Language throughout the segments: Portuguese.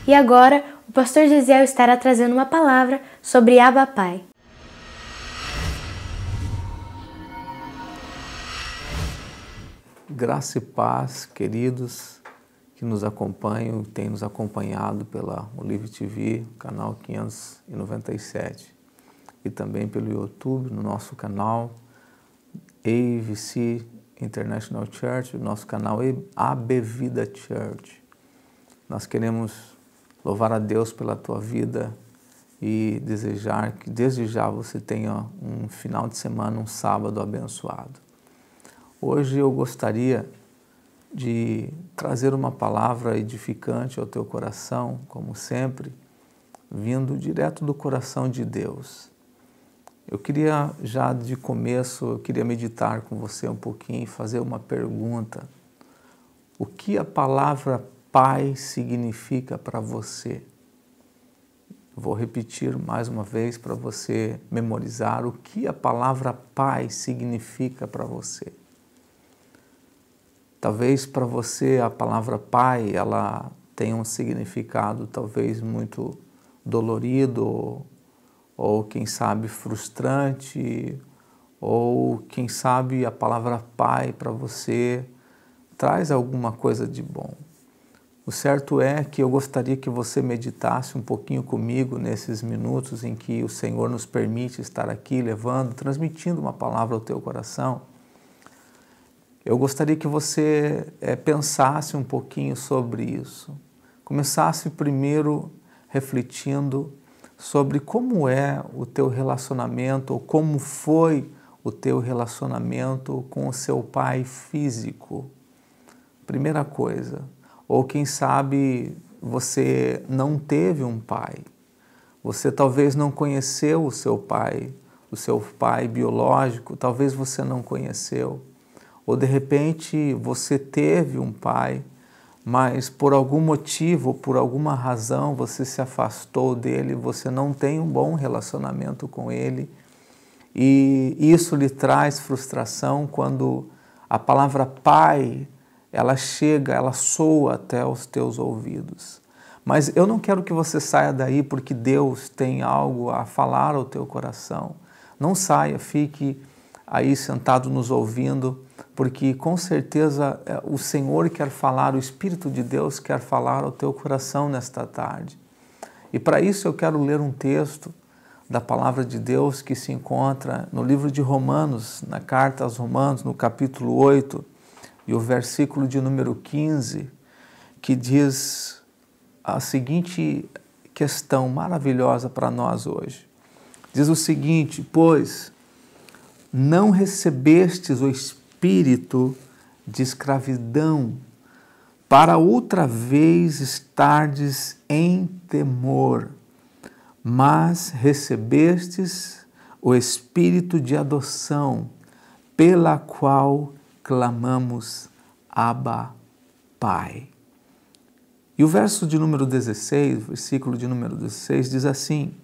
E agora, o pastor Gisiel estará trazendo uma palavra sobre Abba Pai. Graça e paz, queridos que nos acompanham, têm nos acompanhado pela Olive TV, canal 597, e também pelo YouTube, no nosso canal AVC International Church, o nosso canal AB Vida Church. Nós queremos louvar a Deus pela tua vida e desejar que desde já você tenha um final de semana, um sábado abençoado. Hoje eu gostaria de trazer uma palavra edificante ao teu coração, como sempre, vindo direto do coração de Deus. Eu queria já de começo, eu queria meditar com você um pouquinho e fazer uma pergunta. O que a palavra Pai significa para você? Vou repetir mais uma vez para você memorizar o que a palavra Pai significa para você. Talvez para você a palavra Pai, ela tenha um significado talvez muito dolorido, ou quem sabe frustrante, ou quem sabe a palavra Pai para você traz alguma coisa de bom. O certo é que eu gostaria que você meditasse um pouquinho comigo nesses minutos em que o Senhor nos permite estar aqui levando, transmitindo uma palavra ao teu coração. Eu gostaria que você pensasse um pouquinho sobre isso. Começasse primeiro refletindo sobre como é o teu relacionamento, ou como foi o teu relacionamento com o seu pai físico. Primeira coisa. Ou quem sabe você não teve um pai. Você talvez não conheceu o seu pai biológico, talvez você não conheceu. Ou de repente você teve um pai, mas por algum motivo, por alguma razão, você se afastou dele, você não tem um bom relacionamento com ele. E isso lhe traz frustração quando a palavra pai, ela chega, ela soa até os teus ouvidos. Mas eu não quero que você saia daí porque Deus tem algo a falar ao teu coração. Não saia, fique aí sentado nos ouvindo, porque com certeza o Senhor quer falar, o Espírito de Deus quer falar ao teu coração nesta tarde. E para isso eu quero ler um texto da palavra de Deus que se encontra no livro de Romanos, na carta aos Romanos, no capítulo 8, e o versículo de número 15, que diz a seguinte questão maravilhosa para nós hoje. Diz o seguinte: pois não recebestes o espírito de escravidão para outra vez estardes em temor, mas recebestes o espírito de adoção, pela qual clamamos Abba, Pai. E o verso de número 16, versículo de número 16 diz assim: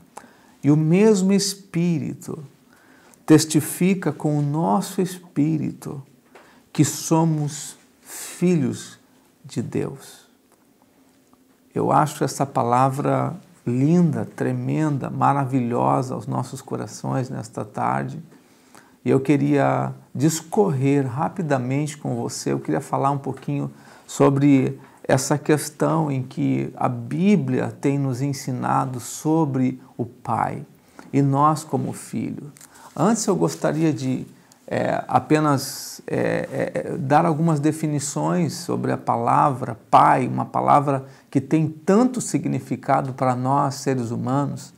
e o mesmo Espírito testifica com o nosso espírito que somos filhos de Deus. Eu acho essa palavra linda, tremenda, maravilhosa aos nossos corações nesta tarde. E eu queria discorrer rapidamente com você, eu queria falar um pouquinho sobre essa questão em que a Bíblia tem nos ensinado sobre o Pai e nós como filho. Antes eu gostaria de apenas dar algumas definições sobre a palavra Pai, uma palavra que tem tanto significado para nós, seres humanos.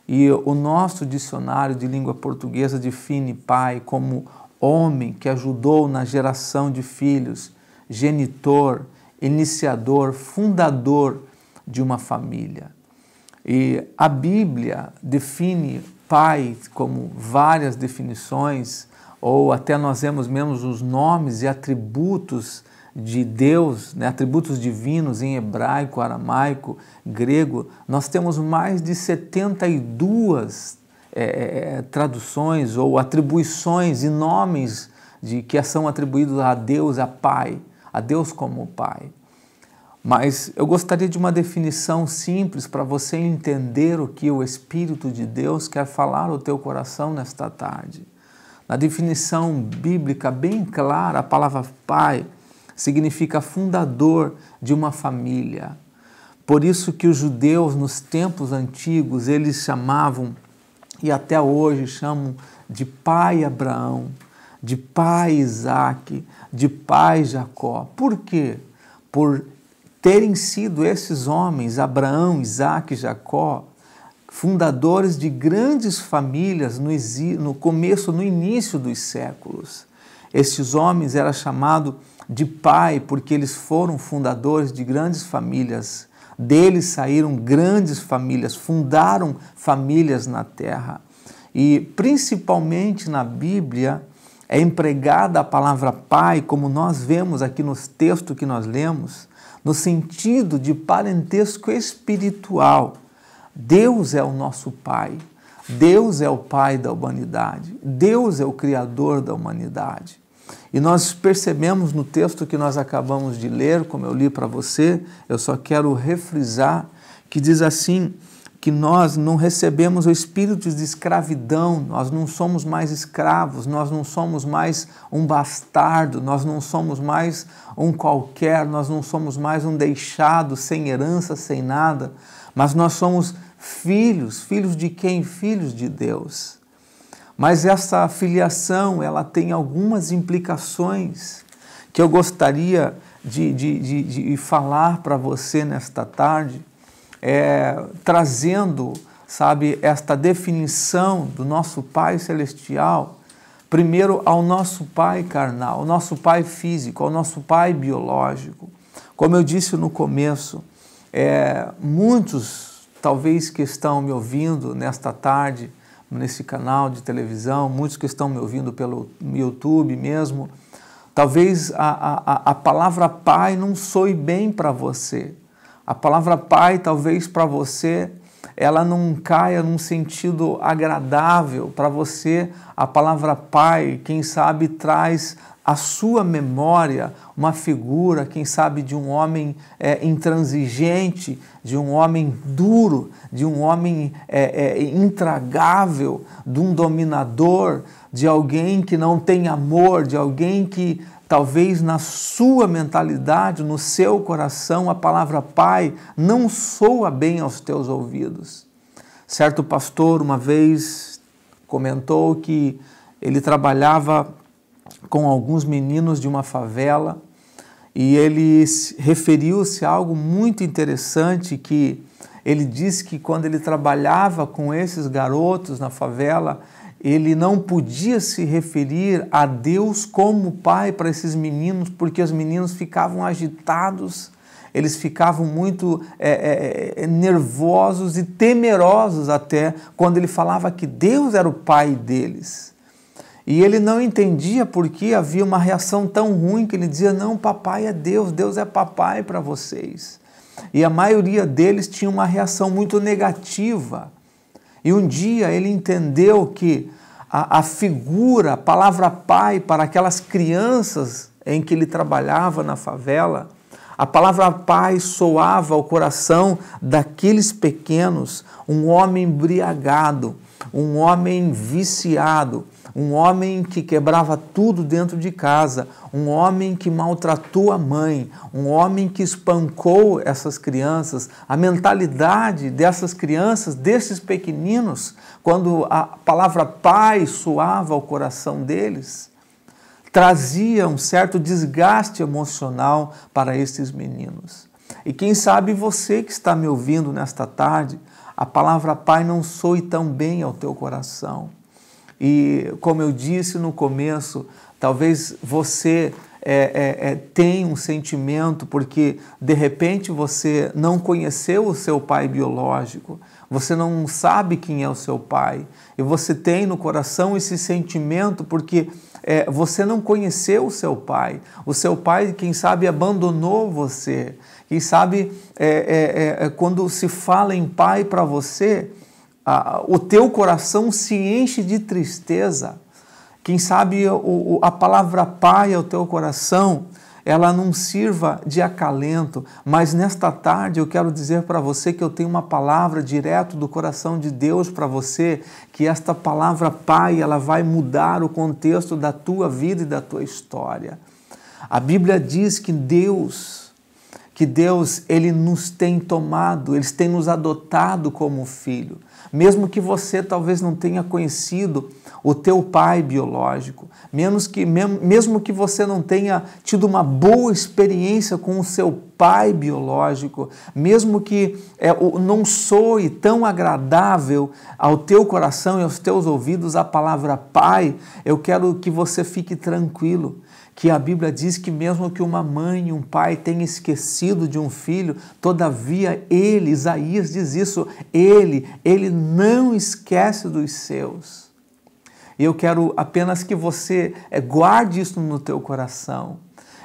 E o nosso dicionário de língua portuguesa define pai como homem que ajudou na geração de filhos, genitor, iniciador, fundador de uma família. E a Bíblia define pai como várias definições, ou até nós vemos mesmo os nomes e atributos de Deus, né, atributos divinos em hebraico, aramaico, grego. Nós temos mais de 72 traduções ou atribuições e nomes que são atribuídos a Deus como Pai. Mas eu gostaria de uma definição simples para você entender o que o Espírito de Deus quer falar ao teu coração nesta tarde. Na definição bíblica bem clara, a palavra pai significa fundador de uma família. Por isso que os judeus, nos tempos antigos, eles chamavam, e até hoje chamam, de pai Abraão, de pai Isaac, de pai Jacó. Por quê? Por terem sido esses homens, Abraão, Isaac e Jacó, fundadores de grandes famílias no começo, no início dos séculos. Esses homens eram chamados de pai porque eles foram fundadores de grandes famílias. Deles saíram grandes famílias, fundaram famílias na terra. E principalmente na Bíblia é empregada a palavra pai, como nós vemos aqui nos textos que nós lemos, no sentido de parentesco espiritual. Deus é o nosso Pai, Deus é o Pai da humanidade, Deus é o Criador da humanidade. E nós percebemos no texto que nós acabamos de ler, como eu li para você, eu só quero refrisar, que diz assim, que nós não recebemos o espírito de escravidão, nós não somos mais escravos, nós não somos mais um bastardo, nós não somos mais um qualquer, nós não somos mais um deixado, sem herança, sem nada, mas nós somos filhos. Filhos de quem? Filhos de Deus. Mas essa filiação, ela tem algumas implicações que eu gostaria de falar para você nesta tarde, trazendo, sabe, esta definição do nosso Pai Celestial, primeiro ao nosso Pai carnal, ao nosso Pai físico, ao nosso Pai biológico. Como eu disse no começo, muitos, talvez, que estão me ouvindo nesta tarde, nesse canal de televisão, muitos que estão me ouvindo pelo YouTube mesmo, talvez a palavra Pai não soe bem para você. A palavra pai, talvez para você, ela não caia num sentido agradável. Para você, a palavra pai, quem sabe, traz à sua memória uma figura, quem sabe, de um homem intransigente, de um homem duro, de um homem intragável, de um dominador, de alguém que não tem amor, de alguém que talvez na sua mentalidade, no seu coração, a palavra pai não soa bem aos teus ouvidos. Certo pastor uma vez comentou que ele trabalhava com alguns meninos de uma favela e ele referiu-se a algo muito interessante, que ele disse que quando ele trabalhava com esses garotos na favela, ele não podia se referir a Deus como pai para esses meninos, porque os meninos ficavam agitados, eles ficavam muito nervosos e temerosos até quando ele falava que Deus era o pai deles. E ele não entendia porque havia uma reação tão ruim, que ele dizia, não, papai é Deus, Deus é papai para vocês. E a maioria deles tinha uma reação muito negativa. E um dia ele entendeu que a figura, a palavra pai para aquelas crianças em que ele trabalhava na favela, a palavra pai soava ao coração daqueles pequenos, um homem embriagado, um homem viciado, um homem que quebrava tudo dentro de casa, um homem que maltratou a mãe, um homem que espancou essas crianças. A mentalidade dessas crianças, desses pequeninos, quando a palavra pai soava ao coração deles, trazia um certo desgaste emocional para esses meninos. E quem sabe você que está me ouvindo nesta tarde, a palavra pai não soe tão bem ao teu coração. E como eu disse no começo, talvez você tenha um sentimento porque de repente você não conheceu o seu pai biológico, você não sabe quem é o seu pai, e você tem no coração esse sentimento porque você não conheceu o seu pai, quem sabe, abandonou você, quem sabe quando se fala em pai para você, o teu coração se enche de tristeza. Quem sabe a palavra pai ao teu coração, ela não sirva de acalento, mas nesta tarde eu quero dizer para você que eu tenho uma palavra direto do coração de Deus para você, que esta palavra Pai, ela vai mudar o contexto da tua vida e da tua história. A Bíblia diz que Deus, Ele nos tem tomado, Ele tem nos adotado como filho. Mesmo que você talvez não tenha conhecido o teu pai biológico, mesmo que você não tenha tido uma boa experiência com o seu pai biológico, mesmo que não soe tão agradável ao teu coração e aos teus ouvidos a palavra pai, eu quero que você fique tranquilo, que a Bíblia diz que mesmo que uma mãe e um pai tenham esquecido de um filho, todavia ele, Isaías diz isso, ele não esquece dos seus. E eu quero apenas que você guarde isso no teu coração.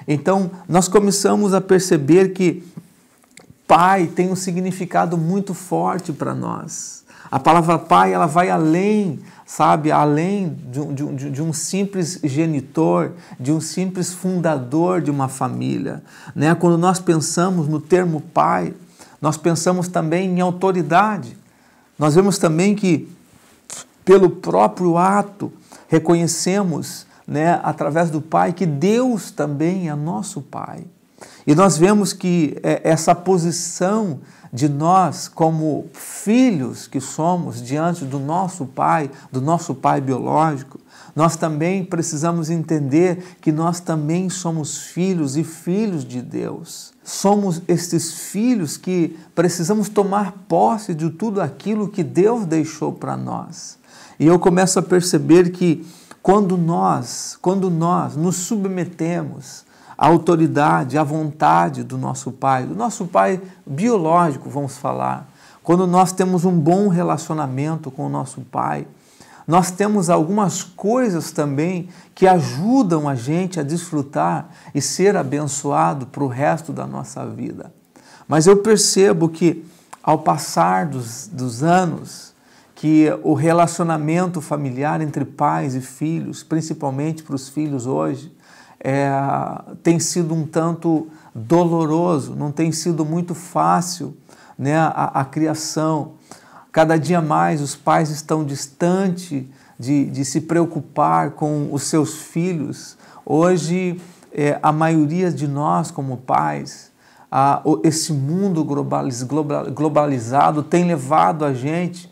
Então, nós começamos a perceber que pai tem um significado muito forte para nós. A palavra pai, ela vai além, sabe, além de um simples genitor, de um simples fundador de uma família, né? Quando nós pensamos no termo pai, nós pensamos também em autoridade. Nós vemos também que, pelo próprio ato, reconhecemos, né, através do pai, que Deus também é nosso pai. E nós vemos que essa posição de nós como filhos que somos diante do nosso pai biológico, nós também precisamos entender que nós também somos filhos e filhos de Deus. Somos estes filhos que precisamos tomar posse de tudo aquilo que Deus deixou para nós. E eu começo a perceber que quando nós nos submetemos à autoridade, à vontade do nosso pai biológico, vamos falar, quando nós temos um bom relacionamento com o nosso pai, nós temos algumas coisas também que ajudam a gente a desfrutar e ser abençoado para o resto da nossa vida. Mas eu percebo que, ao passar dos anos, que o relacionamento familiar entre pais e filhos, principalmente para os filhos hoje, tem sido um tanto doloroso, não tem sido muito fácil, né, a criação. Cada dia mais os pais estão distantes de se preocupar com os seus filhos. Hoje, a maioria de nós como pais, esse mundo globalizado tem levado a gente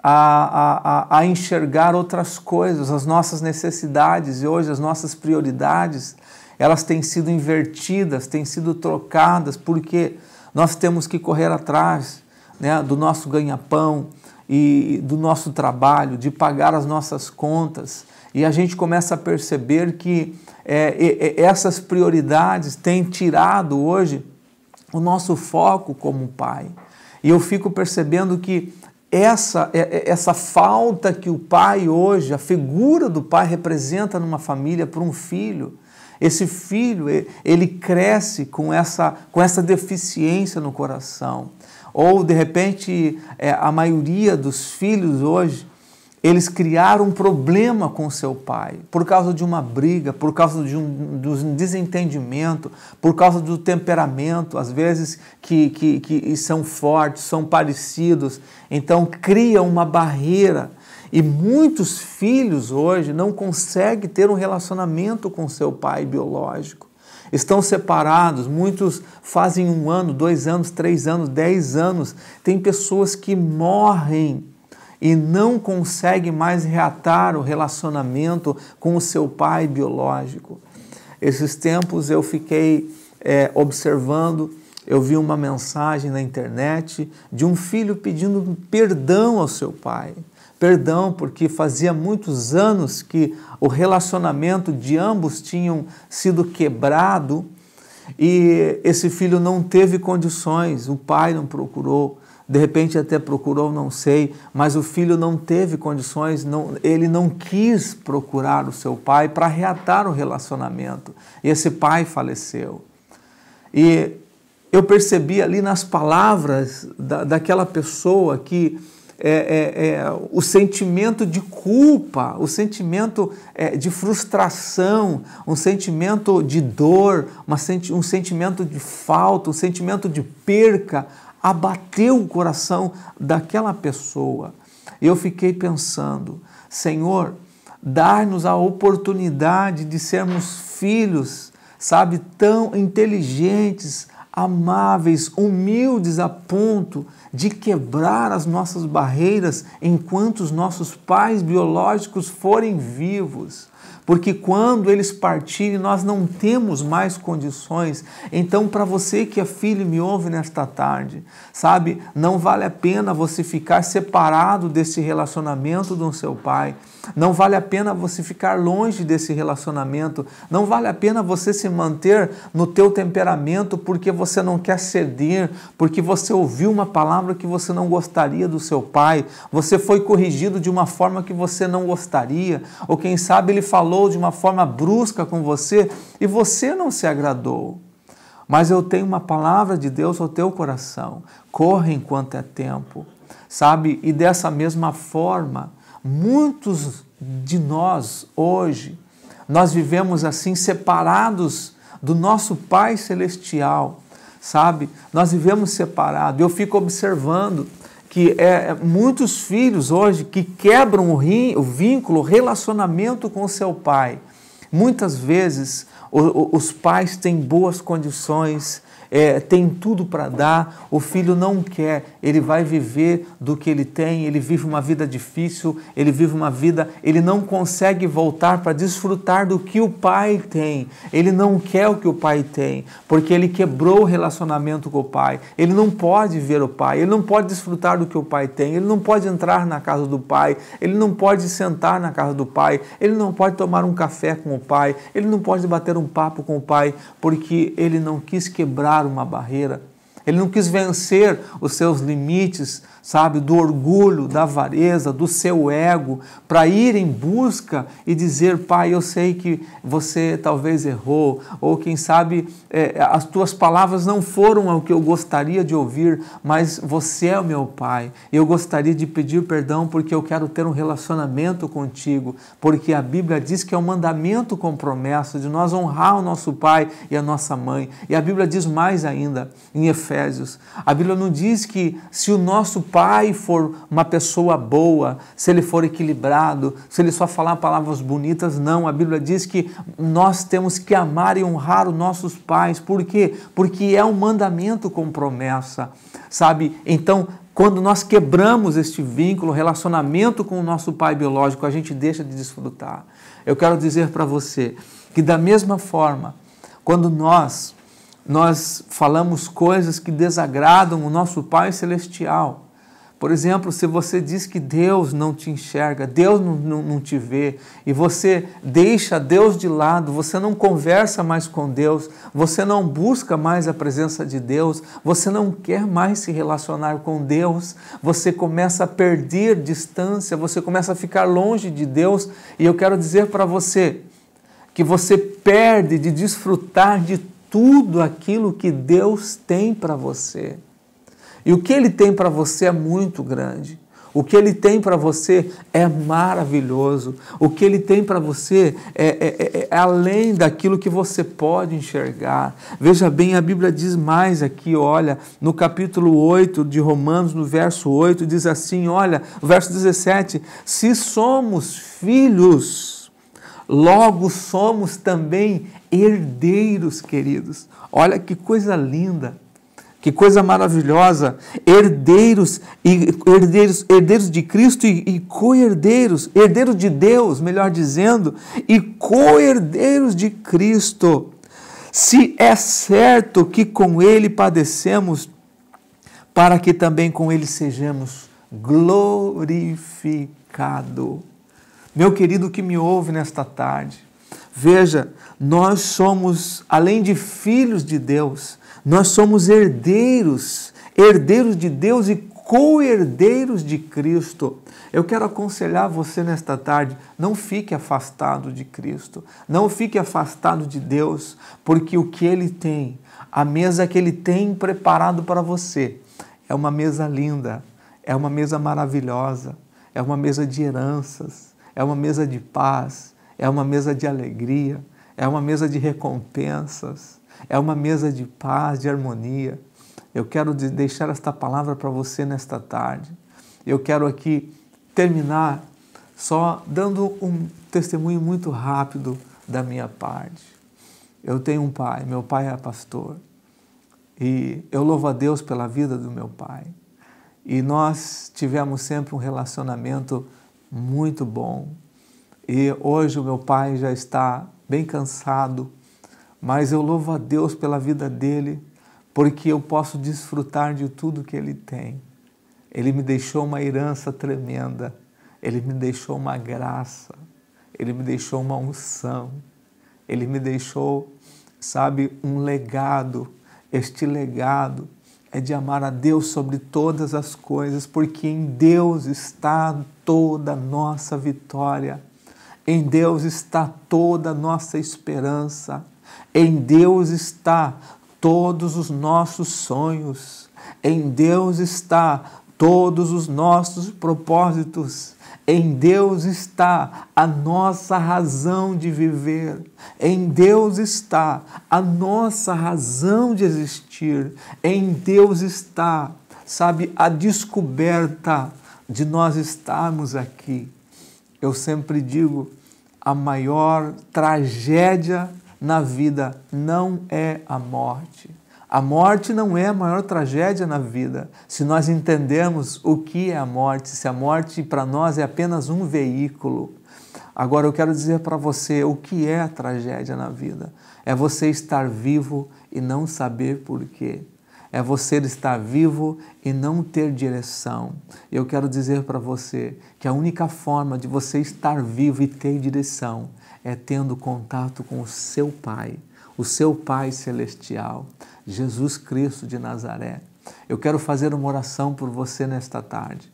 a enxergar outras coisas, as nossas necessidades, e hoje as nossas prioridades, elas têm sido invertidas, têm sido trocadas, porque nós temos que correr atrás, né, do nosso ganha-pão e do nosso trabalho, de pagar as nossas contas, e a gente começa a perceber que essas prioridades têm tirado hoje o nosso foco como pai. E eu fico percebendo que essa falta que o pai hoje, a figura do pai representa numa família para um filho, esse filho, ele cresce com essa deficiência no coração. Ou, de repente, a maioria dos filhos hoje, eles criaram um problema com seu pai, por causa de uma briga, por causa de um desentendimento, por causa do temperamento, às vezes, que são fortes, são parecidos. Então, cria uma barreira. E muitos filhos hoje não conseguem ter um relacionamento com seu pai biológico. Estão separados, muitos fazem 1 ano, 2 anos, 3 anos, 10 anos. Tem pessoas que morrem e não conseguem mais reatar o relacionamento com o seu pai biológico. Esses tempos eu fiquei observando, eu vi uma mensagem na internet de um filho pedindo perdão ao seu pai. Perdão, porque fazia muitos anos que o relacionamento de ambos tinham sido quebrado e esse filho não teve condições, o pai não procurou, de repente até procurou, não sei, mas o filho não teve condições, ele não quis procurar o seu pai para reatar o relacionamento. E esse pai faleceu. E eu percebi ali nas palavras daquela pessoa que o sentimento de culpa, o sentimento de frustração, um sentimento de dor, um sentimento de falta, um sentimento de perca, abateu o coração daquela pessoa. E eu fiquei pensando, Senhor, dar-nos a oportunidade de sermos filhos, sabe, tão inteligentes, amáveis, humildes a ponto de quebrar as nossas barreiras enquanto os nossos pais biológicos forem vivos. Porque quando eles partirem, nós não temos mais condições. Então, para você que é filho e me ouve nesta tarde, sabe, não vale a pena você ficar separado desse relacionamento do seu pai. Não vale a pena você ficar longe desse relacionamento. Não vale a pena você se manter no teu temperamento porque você não quer ceder, porque você ouviu uma palavra que você não gostaria do seu pai, você foi corrigido de uma forma que você não gostaria, ou quem sabe ele falou de uma forma brusca com você e você não se agradou. Mas eu tenho uma palavra de Deus ao teu coração. Corre enquanto é tempo, sabe? E dessa mesma forma, muitos de nós hoje, nós vivemos assim separados do nosso Pai Celestial, sabe? Nós vivemos separados. Eu fico observando que muitos filhos hoje que quebram o vínculo, o relacionamento com o seu pai. Muitas vezes os pais têm boas condições, tem tudo para dar, o filho não quer, ele vai viver do que ele tem, ele vive uma vida difícil, ele vive uma vida, ele não consegue voltar para desfrutar do que o pai tem, ele não quer o que o pai tem, porque ele quebrou o relacionamento com o pai, ele não pode ver o pai, ele não pode desfrutar do que o pai tem, ele não pode entrar na casa do pai, ele não pode sentar na casa do pai, ele não pode tomar um café com o pai, ele não pode bater um papo com o pai, porque ele não quis quebrar uma barreira. Ele não quis vencer os seus limites, sabe, do orgulho, da avareza, do seu ego, para ir em busca e dizer, pai, eu sei que você talvez errou, ou quem sabe as tuas palavras não foram o que eu gostaria de ouvir, mas você é o meu pai, e eu gostaria de pedir perdão porque eu quero ter um relacionamento contigo, porque a Bíblia diz que é um mandamento com promessa de nós honrar o nosso pai e a nossa mãe, e a Bíblia diz mais ainda, em Efésios, a Bíblia não diz que se o nosso pai for uma pessoa boa, se ele for equilibrado, se ele só falar palavras bonitas, não. A Bíblia diz que nós temos que amar e honrar os nossos pais. Por quê? Porque é um mandamento com promessa, sabe? Então, quando nós quebramos este vínculo, relacionamento com o nosso pai biológico, a gente deixa de desfrutar. Eu quero dizer para você que da mesma forma, quando nós falamos coisas que desagradam o nosso Pai Celestial. Por exemplo, se você diz que Deus não te enxerga, Deus não te vê, e você deixa Deus de lado, você não conversa mais com Deus, você não busca mais a presença de Deus, você não quer mais se relacionar com Deus, você começa a perder distância, você começa a ficar longe de Deus, e eu quero dizer para você que você perde de desfrutar de tudo aquilo que Deus tem para você. E o que Ele tem para você é muito grande. O que Ele tem para você é maravilhoso. O que Ele tem para você é além daquilo que você pode enxergar. Veja bem, a Bíblia diz mais aqui, olha, no capítulo 8 de Romanos, no verso 8, diz assim, olha, no verso 17, se somos filhos, logo somos também herdeiros, queridos. Olha que coisa linda, que coisa maravilhosa. Herdeiros de Cristo e co-herdeiros, herdeiros de Deus, melhor dizendo, e co-herdeiros de Cristo. Se é certo que com Ele padecemos, para que também com Ele sejamos glorificados. Meu querido que me ouve nesta tarde, veja, nós somos, além de filhos de Deus, nós somos herdeiros de Deus e co-herdeiros de Cristo. Eu quero aconselhar você nesta tarde, não fique afastado de Cristo, não fique afastado de Deus, porque o que Ele tem, a mesa que Ele tem preparado para você, é uma mesa linda, é uma mesa maravilhosa, é uma mesa de heranças, é uma mesa de paz, é uma mesa de alegria, é uma mesa de recompensas, é uma mesa de paz, de harmonia. Eu quero deixar esta palavra para você nesta tarde. Eu quero aqui terminar só dando um testemunho muito rápido da minha parte. Eu tenho um pai, meu pai é pastor, e eu louvo a Deus pela vida do meu pai. E nós tivemos sempre um relacionamento muito bom. E hoje o meu pai já está bem cansado, mas eu louvo a Deus pela vida dele, porque eu posso desfrutar de tudo que ele tem. Ele me deixou uma herança tremenda, ele me deixou uma graça, ele me deixou uma unção, ele me deixou, sabe, um legado. Este legado é de amar a Deus sobre todas as coisas, porque em Deus está toda a nossa vitória, em Deus está toda a nossa esperança, em Deus está todos os nossos sonhos, em Deus está todos os nossos propósitos, em Deus está a nossa razão de viver, em Deus está a nossa razão de existir, em Deus está, sabe, a descoberta de nós estarmos aqui. Eu sempre digo, a maior tragédia na vida não é a morte. A morte não é a maior tragédia na vida, se nós entendermos o que é a morte, se a morte para nós é apenas um veículo. Agora eu quero dizer para você o que é a tragédia na vida. É você estar vivo e não saber por quê. É você estar vivo e não ter direção. Eu quero dizer para você que a única forma de você estar vivo e ter direção é tendo contato com o seu Pai celestial, Jesus Cristo de Nazaré. Eu quero fazer uma oração por você nesta tarde,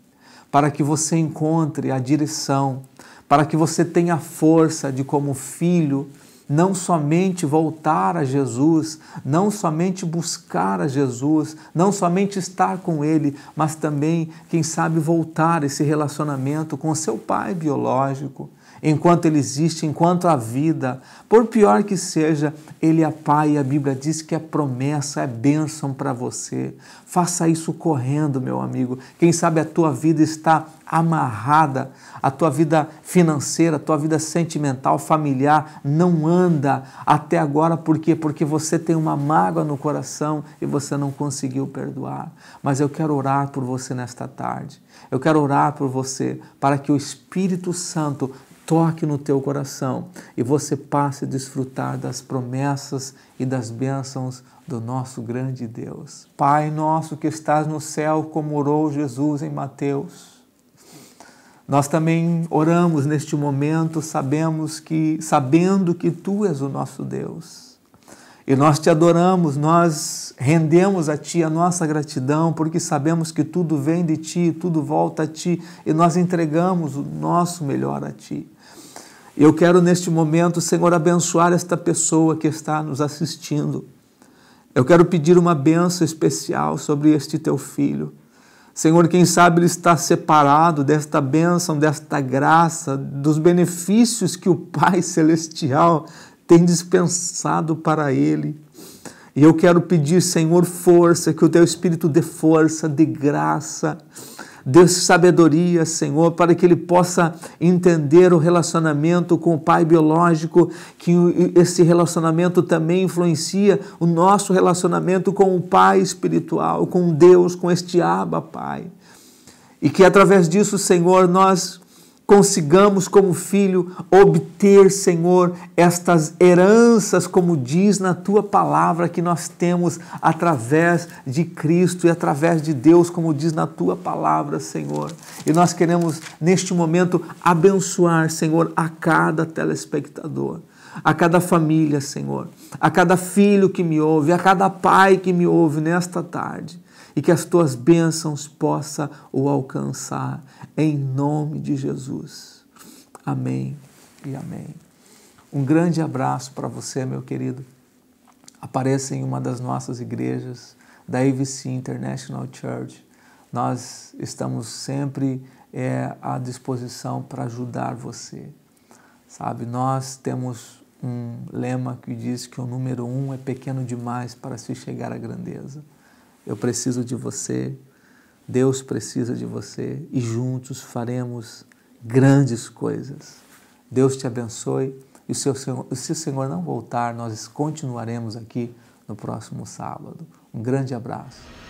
para que você encontre a direção, para que você tenha força de, como filho, não somente voltar a Jesus, não somente buscar a Jesus, não somente estar com Ele, mas também, quem sabe, voltar esse relacionamento com o seu pai biológico. Enquanto ele existe, enquanto há vida, por pior que seja, ele é Pai e a Bíblia diz que é promessa, é bênção para você. Faça isso correndo, meu amigo. Quem sabe a tua vida está amarrada, a tua vida financeira, a tua vida sentimental, familiar, não anda até agora. Por quê? Porque você tem uma mágoa no coração e você não conseguiu perdoar. Mas eu quero orar por você nesta tarde. Eu quero orar por você para que o Espírito Santo toque no teu coração e você passe a desfrutar das promessas e das bênçãos do nosso grande Deus. Pai nosso que estás no céu, como orou Jesus em Mateus, nós também oramos neste momento, sabendo que Tu és o nosso Deus. E nós Te adoramos, nós rendemos a Ti a nossa gratidão, porque sabemos que tudo vem de Ti, tudo volta a Ti, e nós entregamos o nosso melhor a Ti. Eu quero neste momento, Senhor, abençoar esta pessoa que está nos assistindo. Eu quero pedir uma bênção especial sobre este Teu filho. Senhor, quem sabe ele está separado desta bênção, desta graça, dos benefícios que o Pai Celestial tem dispensado para ele. E eu quero pedir, Senhor, força, que o Teu Espírito dê força, dê graça, dê sabedoria, Senhor, para que ele possa entender o relacionamento com o pai biológico, que esse relacionamento também influencia o nosso relacionamento com o Pai espiritual, com Deus, com este Abba, Pai. E que através disso, Senhor, nós consigamos como filho obter, Senhor, estas heranças, como diz na Tua palavra, que nós temos através de Cristo e através de Deus, como diz na Tua palavra, Senhor. E nós queremos, neste momento, abençoar, Senhor, a cada telespectador, a cada família, Senhor, a cada filho que me ouve, a cada pai que me ouve nesta tarde. E que as Tuas bênçãos possam o alcançar, em nome de Jesus. Amém e amém. Um grande abraço para você, meu querido. Apareça em uma das nossas igrejas, da AVC International Church. Nós estamos sempre à disposição para ajudar você. Sabe, nós temos um lema que diz que o número 1 é pequeno demais para se chegar à grandeza. Eu preciso de você, Deus precisa de você e juntos faremos grandes coisas. Deus te se o Senhor não voltar, nós continuaremos aqui no próximo sábado. Um grande abraço.